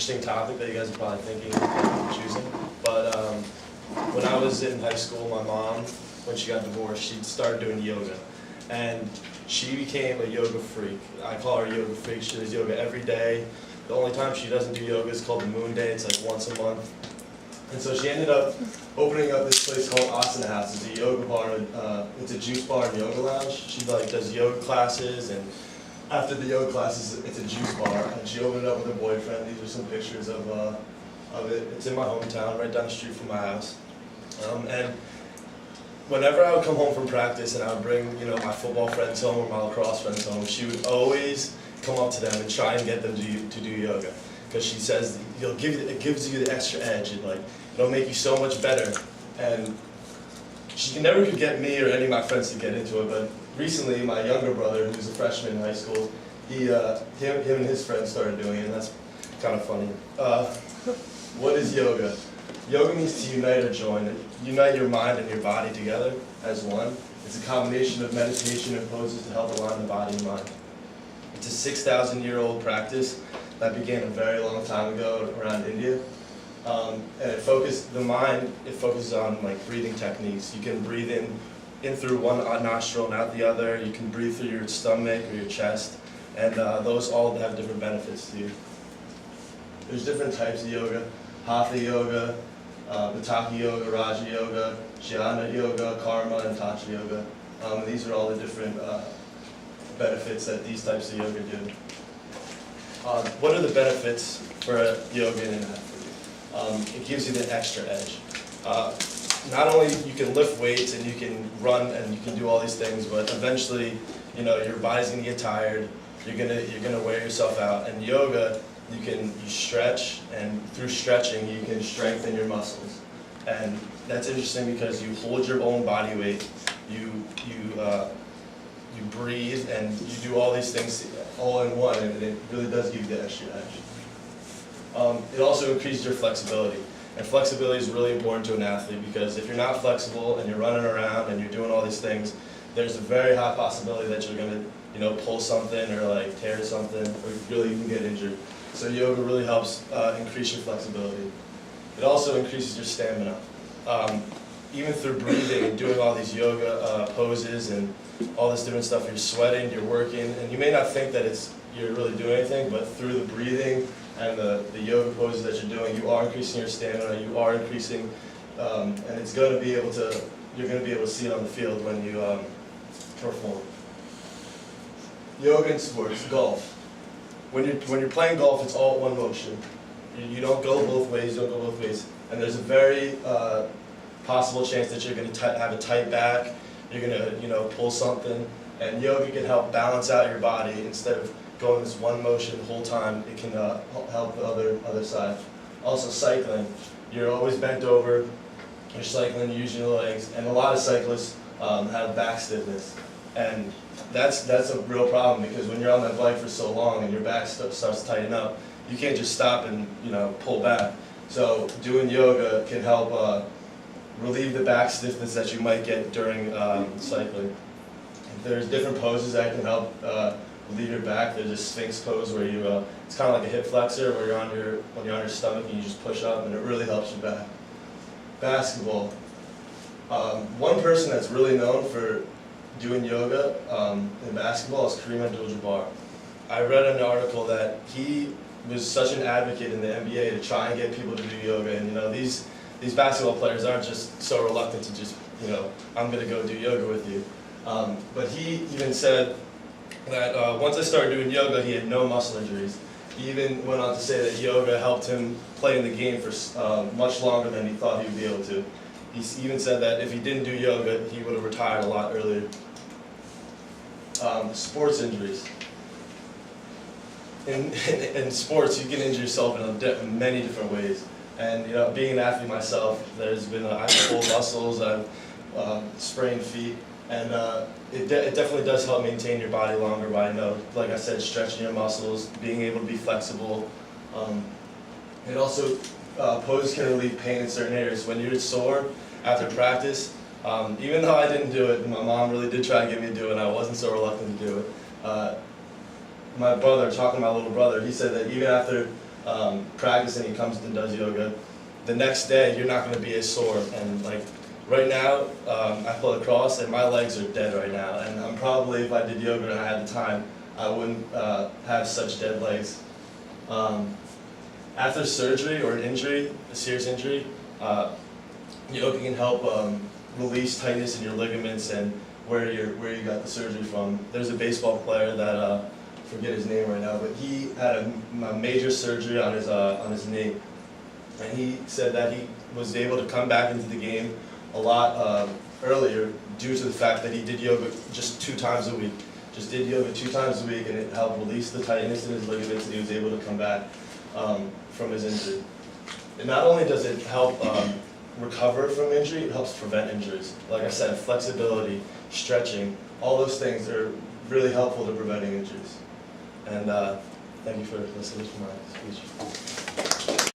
interesting topic that you guys are probably thinking of choosing. But when I was in high school, my mom, when she got divorced, she started doing yoga. And she became a yoga freak. I call her a yoga freak. She does yoga every day. The only time she doesn't do yoga is called the moon day. It's like once a month. And so she ended up opening up this place called Asana House. It's a yoga bar. It's a juice bar and yoga lounge. She does yoga classes, and after the yoga classes, it's a juice bar. And she opened it up with her boyfriend. These are some pictures of it. It's in my hometown, right down the street from my house. And whenever I would come home from practice and I would bring, my football friends home or my lacrosse friends home, she would always come up to them and try and get them to do yoga, because she says it gives you the extra edge. It'll make you so much better. And she never could get me or any of my friends to get into it. But recently, my younger brother, who's a freshman in high school, him and his friends started doing it, and that's kind of funny. What is yoga? Yoga means to unite or join. Unite your mind and your body together as one. It's a combination of meditation and poses to help align the body and mind. It's a 6,000-year-old practice that began a very long time ago around India. And it focuses on breathing techniques. You can breathe in through one nostril and out the other. You can breathe through your stomach or your chest. And those all have different benefits to you. There's different types of yoga. Hatha yoga, Vitakka yoga, Raja yoga, Jnana yoga, Karma, and Tantra yoga. And these are all the different benefits that these types of yoga do. What are the benefits for yoga in an athlete? It gives you the extra edge. Not only you can lift weights and you can run and you can do all these things, but eventually, your body's gonna get tired. You're gonna wear yourself out. And yoga, you stretch, and through stretching you can strengthen your muscles. And that's interesting because you hold your own body weight, you breathe, and you do all these things all in one, and it really does give you the extra edge. It also increases your flexibility. And flexibility is really important to an athlete, because if you're not flexible and you're running around and you're doing all these things, there's a very high possibility that you're going to pull something or tear something, or really even get injured. So yoga really helps increase your flexibility. It also increases your stamina. Even through breathing and doing all these yoga poses and all this different stuff, you're sweating, you're working, and you may not think that you're really doing anything, but through the breathing and the yoga poses that you're doing, you are increasing your stamina, you are increasing, and you're going to be able to see it on the field when you perform. Yoga and sports, golf. When you're playing golf, it's all one motion. You don't go both ways, and there's a very possible chance that you're going to have a tight back, you're going to pull something, and yoga can help balance out your body. Instead of going this one motion the whole time, it can help the other side. Also cycling, you're always bent over, you're cycling, you're using your legs, and a lot of cyclists have back stiffness. And that's a real problem, because when you're on that bike for so long and your back starts to tighten up, you can't just stop and pull back. So doing yoga can help relieve the back stiffness that you might get during cycling. There's different poses that can help relieve your back. There's a Sphinx pose where it's kind of like a hip flexor, where when you're on your stomach and you just push up, and it really helps your back. Basketball. One person that's really known for doing yoga in basketball is Kareem Abdul-Jabbar. I read an article that he was such an advocate in the NBA to try and get people to do yoga, and these basketball players aren't just so reluctant to just I'm going to go do yoga with you. But he even said that once I started doing yoga, he had no muscle injuries. He even went on to say that yoga helped him play in the game for much longer than he thought he would be able to. He even said that if he didn't do yoga, he would have retired a lot earlier. Sports injuries. In sports, you can injure yourself in many different ways. And being an athlete myself, I've pulled muscles, I've sprained feet, and it definitely does help maintain your body longer by, like I said, stretching your muscles, being able to be flexible. It also, poses can relieve pain in certain areas. When you're sore after practice, even though I didn't do it, my mom really did try to get me to do it, and I wasn't so reluctant to do it. My brother, talking to my little brother, he said that even after practice and he comes and does yoga, the next day you're not going to be as sore. And like right now, I play lacrosse and my legs are dead right now. And I'm probably, if I did yoga and I had the time, I wouldn't have such dead legs. After surgery or an injury, a serious injury, yoga can help release tightness in your ligaments and where you got the surgery from. There's a baseball player that I forget his name right now, but he had a major surgery on his knee, and he said that he was able to come back into the game a lot earlier due to the fact that he did yoga just 2 times a week. Just did yoga 2 times a week, and it helped release the tightness in his ligaments, and he was able to come back from his injury. And not only does it help recover from injury, it helps prevent injuries. Like I said, flexibility, stretching, all those things are really helpful to preventing injuries. And thank you for listening to my speech.